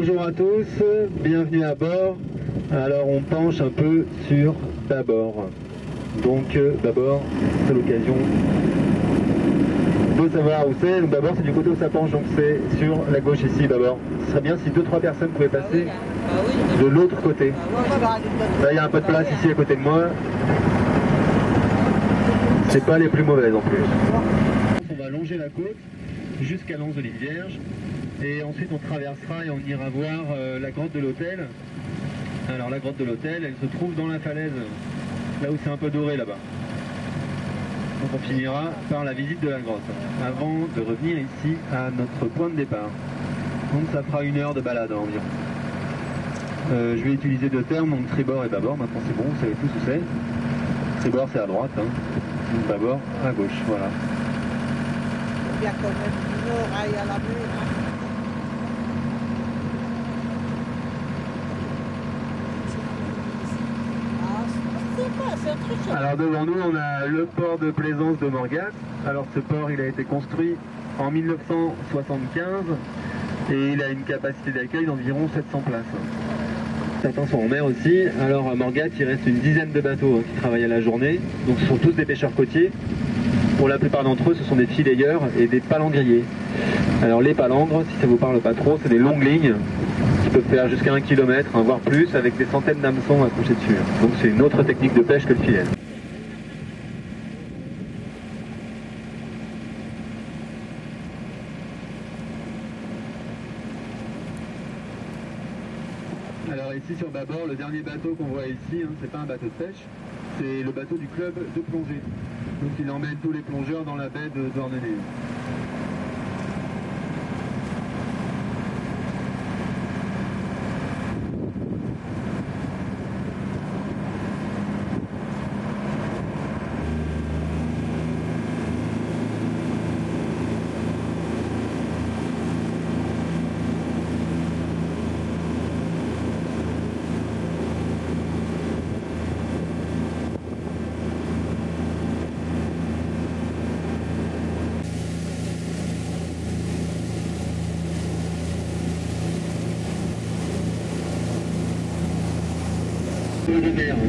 Bonjour à tous, bienvenue à bord. Alors on penche un peu sur bâbord. Donc bâbord, c'est l'occasion de savoir où c'est. Donc bâbord c'est du côté où ça penche, donc c'est sur la gauche ici bâbord. Ce serait bien si 2-3 personnes pouvaient passer de l'autre côté. Là il y a un peu de place ici à côté de moi. C'est pas les plus mauvaises en plus. On va longer la côte jusqu'à l'Anse de l'Île Vierge. Et ensuite on traversera et on ira voir la grotte de l'hôtel. Alors la grotte de l'hôtel, elle se trouve dans la falaise, là où c'est un peu doré là-bas. Donc on finira par la visite de la grotte, avant de revenir ici à notre point de départ. Donc ça fera 1 heure de balade environ. Je vais utiliser 2 termes, donc tribord et bâbord, maintenant c'est bon, vous savez tous où c'est. Tribord c'est à droite, hein. Donc bâbord à gauche, voilà. Il y a quand même une oreille à la mer. Alors devant nous on a le port de plaisance de Morgat. Alors ce port il a été construit en 1975 et il a une capacité d'accueil d'environ 700 places. Certains sont en mer aussi. Alors à Morgat il reste une dizaine de bateaux qui travaillent à la journée. Donc ce sont tous des pêcheurs côtiers. Pour la plupart d'entre eux ce sont des filayeurs et des palangriers. Alors les palangres, si ça vous parle pas trop, c'est des longues lignes qui peuvent faire jusqu'à 1 km, voire plus, avec des centaines d'hameçons accrochés dessus. Donc c'est une autre technique de pêche que le filet. Alors ici sur bâbord, le dernier bateau qu'on voit ici, c'est pas un bateau de pêche, c'est le bateau du club de plongée. Donc il emmène tous les plongeurs dans la baie de Douarnenez. De mer. On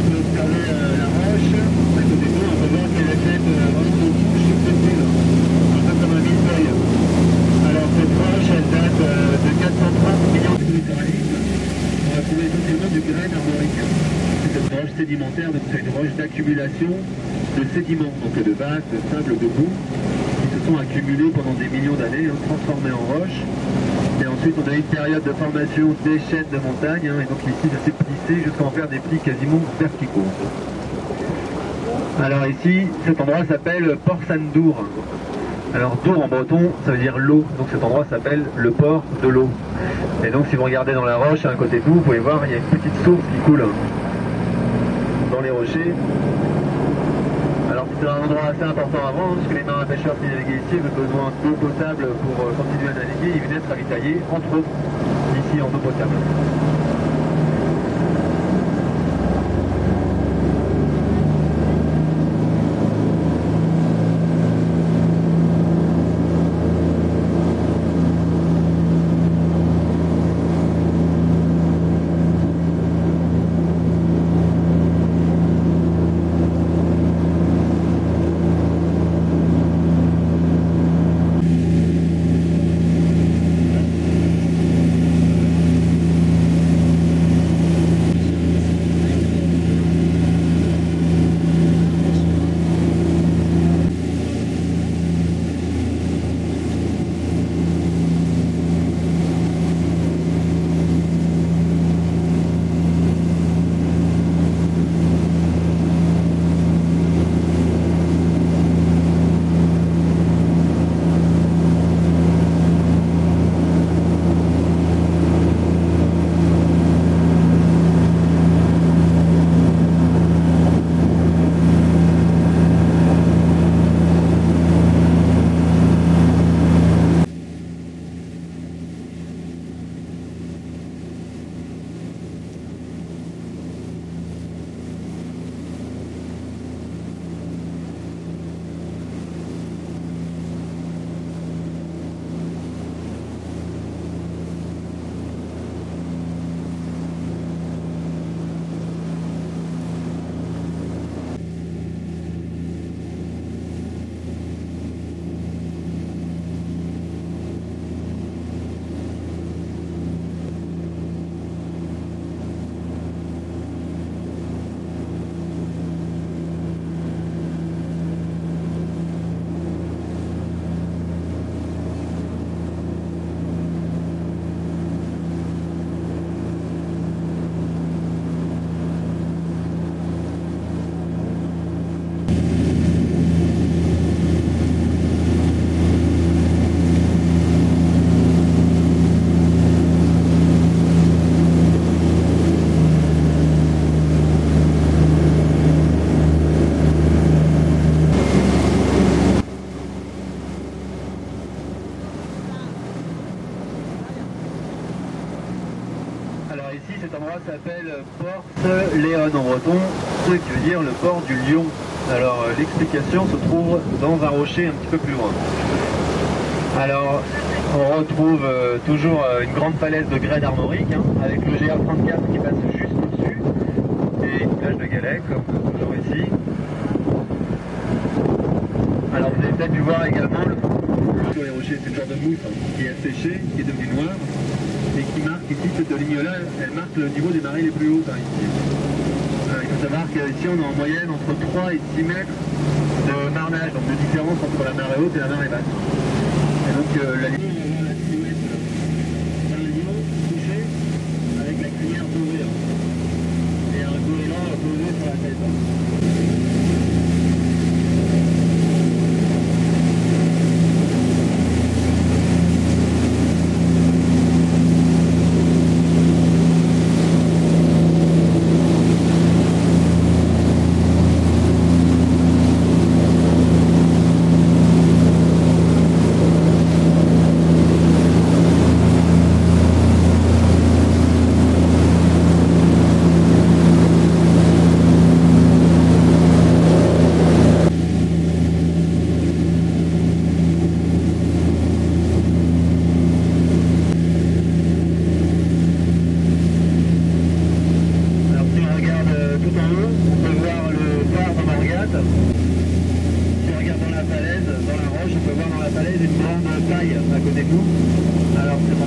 peut observer la roche à côté de nous, on peut voir qu'elle est faite vraiment de couches successives, un peu comme un millefeuille. Alors cette roche elle date de 430 millions de littéralisme. On va trouver essentiellement du grès armorique. C'est une roche sédimentaire, donc c'est une roche d'accumulation de sédiments, donc de vagues, de sable, de boue, qui se sont accumulés pendant des millions d'années, transformés en roche. Et ensuite on a eu une période de formation des chaînes de montagne, et donc ici ça s'est plissé jusqu'à en faire des plis quasiment verticaux. Alors ici, cet endroit s'appelle Port Sandour. Alors Dour en breton, ça veut dire l'eau, donc cet endroit s'appelle le port de l'eau. Et donc si vous regardez dans la roche à un côté de vous, vous pouvez voir, il y a une petite source qui coule dans les rochers. Alors c'est un endroit assez important avant, parce que les marins pêcheurs qui naviguaient ici avaient besoin d'eau potable pour continuer à naviguer, ils venaient se ravitailler, entre autres, ici en eau potable. ici, cet endroit s'appelle Porte Léon en breton, ce qui veut dire le port du lion. Alors l'explication se trouve dans un rocher un petit peu plus loin. Alors on retrouve toujours une grande falaise de grès armorique, hein, avec le GR34 qui passe juste au-dessus, et une plage de galets comme toujours ici. Alors vous avez peut-être dû voir également sur les rochers, c'est une genre de mousse, hein, qui est asséchée, qui est devenue noire, et qui marque ici, cette ligne-là, elle marque le niveau des marées les plus hautes, hein, ici. Il faut savoir qu'ici on est en moyenne entre 3 et 6 mètres de marnage, donc de différence entre la marée haute et la marée basse. Et donc la ligne, on voit la silhouette d'un lion couché avec la crinière posée, hein, et un goéland posé sur la tête.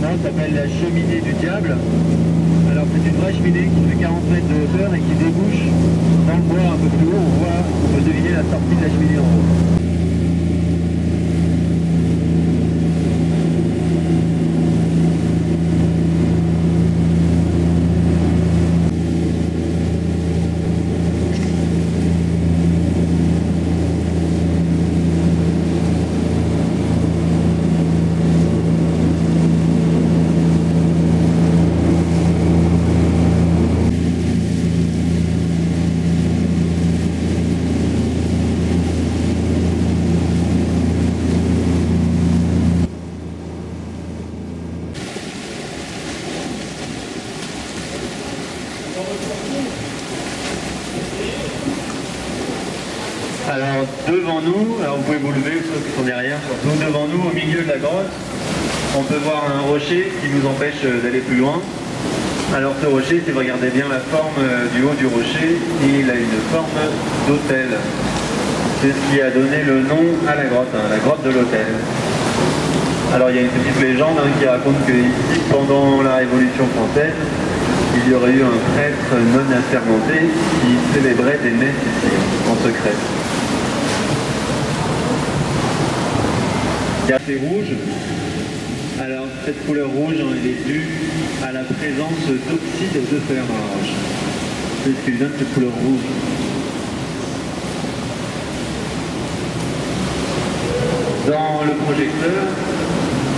Ça s'appelle la cheminée du diable. Alors c'est une vraie cheminée qui fait 40 mètres de hauteur et qui débouche dans le bois un peu plus haut. On peut deviner la sortie de la cheminée en haut. Alors devant nous, alors vous pouvez vous lever, ceux qui sont derrière, surtout devant nous, au milieu de la grotte, on peut voir un rocher qui nous empêche d'aller plus loin. Alors ce rocher, si vous regardez bien la forme du haut du rocher, il a une forme d'autel. C'est ce qui a donné le nom à la grotte de l'autel. Alors il y a une petite légende qui raconte que ici, pendant la Révolution française, il y aurait eu un prêtre non assermenté qui célébrait des messes ici, en secret. C'est rouge. Alors cette couleur rouge, elle est due à la présence d'oxyde de fer dans la roche. C'est ce qui lui donne cette couleur rouge. Dans le projecteur,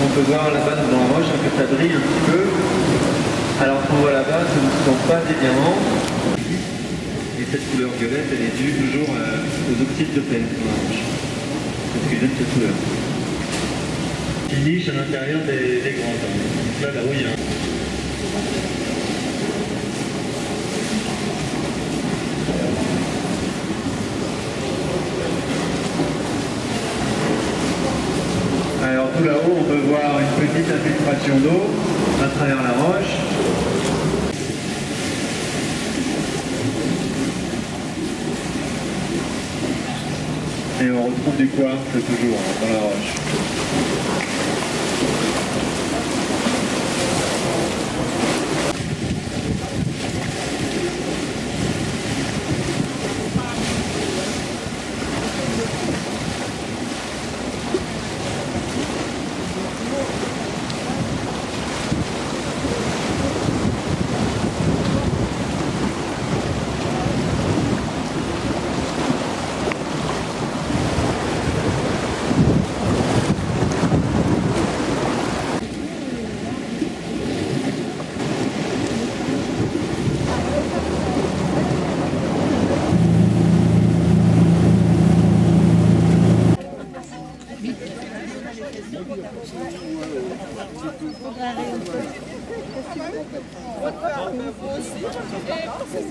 on peut voir là-bas dans la roche que ça brille un petit peu. Alors ce qu'on voit là-bas, ce ne sont pas des diamants. Et cette couleur violette, elle est due toujours aux oxydes de fer dans la roche. C'est ce qui donne cette couleur. Une niche à l'intérieur des grottes. Là où il y a Alors tout là-haut, on peut voir une petite infiltration d'eau à travers la roche. Et on retrouve du quartz toujours dans la roche.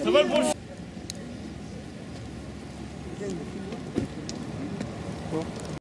Ça va le prochain?